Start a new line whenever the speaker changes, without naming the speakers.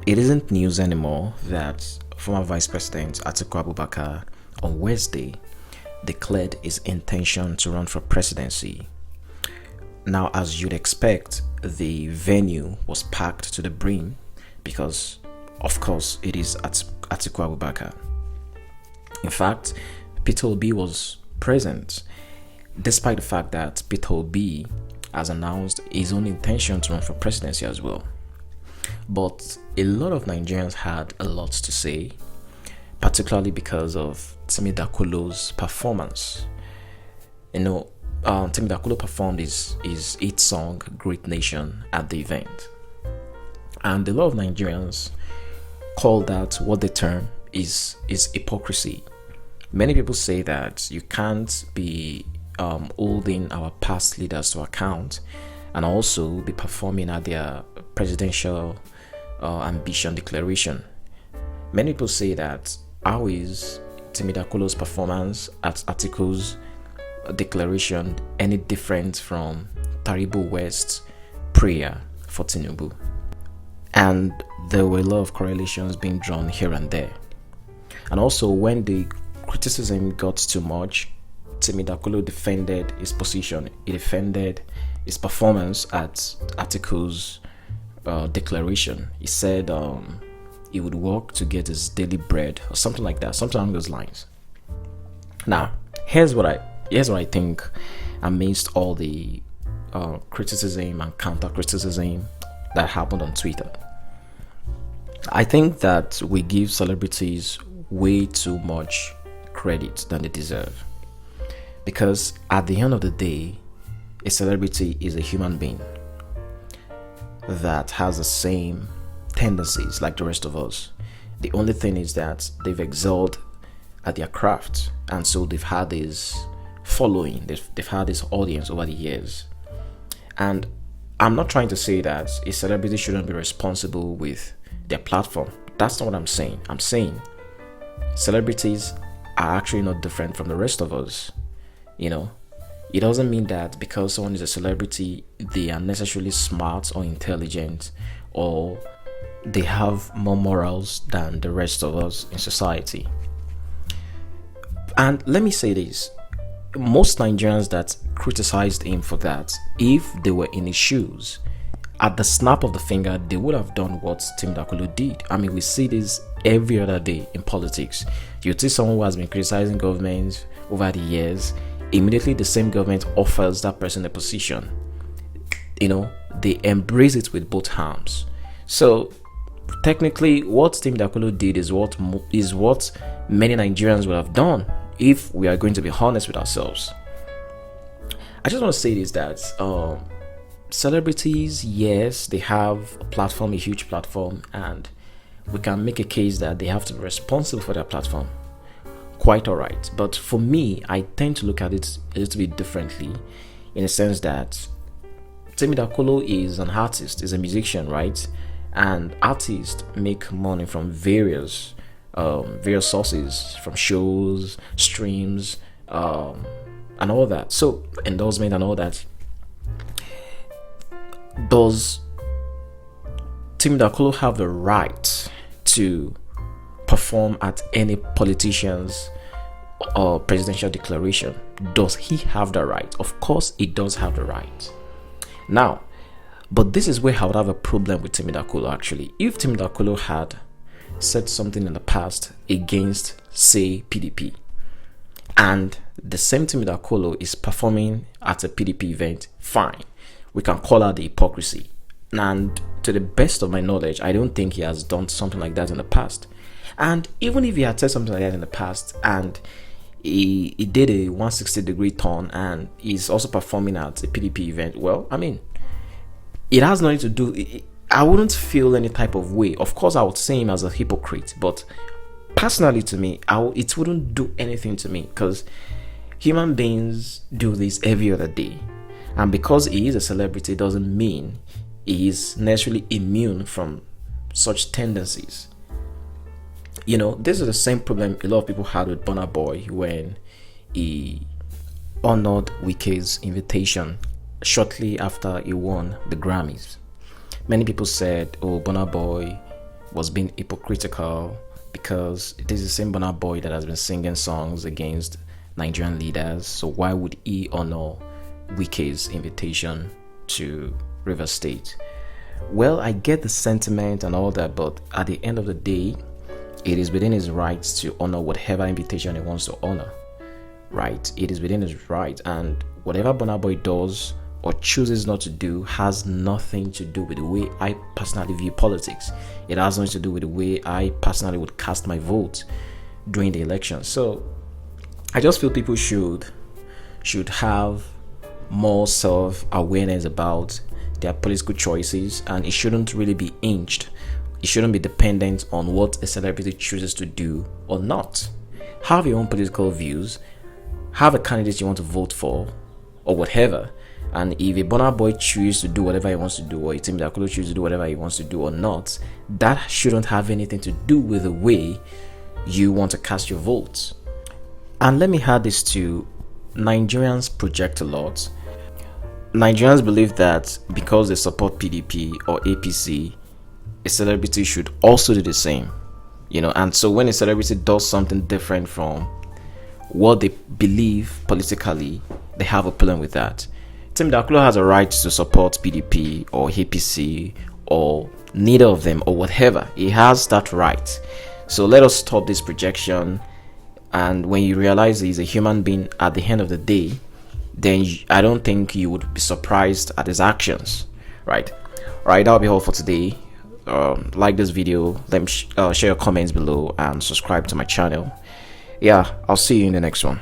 It isn't news anymore that former Vice President Atiku Abubakar on Wednesday declared his intention to run for presidency. Now, as you'd expect, the venue was packed to the brim because, of course, it is Atiku Abubakar. In fact, Peter Obi was present, despite the fact that Peter Obi has announced his own intention to run for presidency as well. But a lot of Nigerians had a lot to say, particularly because of Timi Dakolo's performance. Timi Dakolo performed his hit song Great Nation at the event. And a lot of Nigerians call that what they term is hypocrisy. Many people say that you can't be holding our past leaders to account and also be performing at their presidential ambition declaration. Many people say that how is Timi Dakolo's performance at Atiku's declaration any different from Taribo West's prayer for Tinubu? And there were a lot of correlations being drawn here and there. And also, when the criticism got too much, Timi Dakolo defended his position. He defended his performance at Atiku's declaration. He said he would work to get his daily bread or something like that, something along those lines. Now, here's what I think amidst all the criticism and counter criticism that happened on Twitter. I think that we give celebrities way too much credit than they deserve. Because at the end of the day, a celebrity is a human being that has the same tendencies like the rest of us. The only thing is that they've excelled at their craft, and so they've had this following, they've had this audience over the years. And I'm not trying to say that a celebrity shouldn't be responsible with their platform. That's not what I'm saying. I'm saying celebrities are actually not different from the rest of us. It doesn't mean that because someone is a celebrity, they are necessarily smart or intelligent or they have more morals than the rest of us in society. And let me say this. Most Nigerians that criticized him for that, if they were in his shoes, at the snap of the finger, they would have done what Timi Dakolo did. I mean, we see this every other day in politics. You see someone who has been criticizing governments over the years, immediately the same government offers that person a position. They embrace it with both arms. So technically, what Timi Dakolo did is what many Nigerians would have done if we are going to be honest with ourselves. I just want to say this, that celebrities, yes, they have a platform, a huge platform, and we can make a case that they have to be responsible for their platform. Quite alright. But for me, I tend to look at it a little bit differently, in a sense that Timi Dakolo is an artist, is a musician, right? And artists make money from various sources, from shows, streams, and all that. So endorsement and all that. Does Timi Dakolo have the right to perform at any politician's or presidential declaration? Does he have the right? Of course he does have the right. Now, but this is where I would have a problem with Timi Dakolo actually. If Timi Dakolo had said something in the past against, say, PDP, and the same Timi Dakolo is performing at a PDP event, fine. We can call out the hypocrisy. And to the best of my knowledge, I don't think he has done something like that in the past. And even if he had said something like that in the past and he did a 160-degree turn and he's also performing at a PDP event, well, I mean, it has nothing to do. I wouldn't feel any type of way. Of course, I would see him as a hypocrite, but personally to me, it wouldn't do anything to me because human beings do this every other day. And because he is a celebrity doesn't mean he is necessarily immune from such tendencies. This is the same problem a lot of people had with Burna Boy when he honored Wike's invitation shortly after he won the Grammys. Many people said, oh, Burna Boy was being hypocritical because it is the same Burna Boy that has been singing songs against Nigerian leaders. So why would he honor Wike's invitation to River State? Well, I get the sentiment and all that, but at the end of the day, it is within his rights to honor whatever invitation he wants to honor, right? It is within his right, and whatever Burna Boy does or chooses not to do has nothing to do with the way I personally view politics. It has nothing to do with the way I personally would cast my vote during the election. So I just feel people should have more self-awareness about their political choices, and it shouldn't really be hinged. It shouldn't be dependent on what a celebrity chooses to do or not. Have your own political views, have a candidate you want to vote for, or whatever. And if a Burna Boy chooses to do whatever he wants to do, or a Timi Dakolo chooses to do whatever he wants to do or not, that shouldn't have anything to do with the way you want to cast your votes. And let me add this too: Nigerians project a lot. Nigerians believe that because they support PDP or APC, a celebrity should also do the same, and so when a celebrity does something different from what they believe politically, they have a problem with that. Timi Dakolo has a right to support PDP or APC or neither of them or whatever. He has that right. So let us stop this projection, and when you realize he's a human being at the end of the day, then I don't think you would be surprised at his actions, right? That'll be all for today. Like this video, let me share your comments below and subscribe to my channel. Yeah, I'll see you in the next one.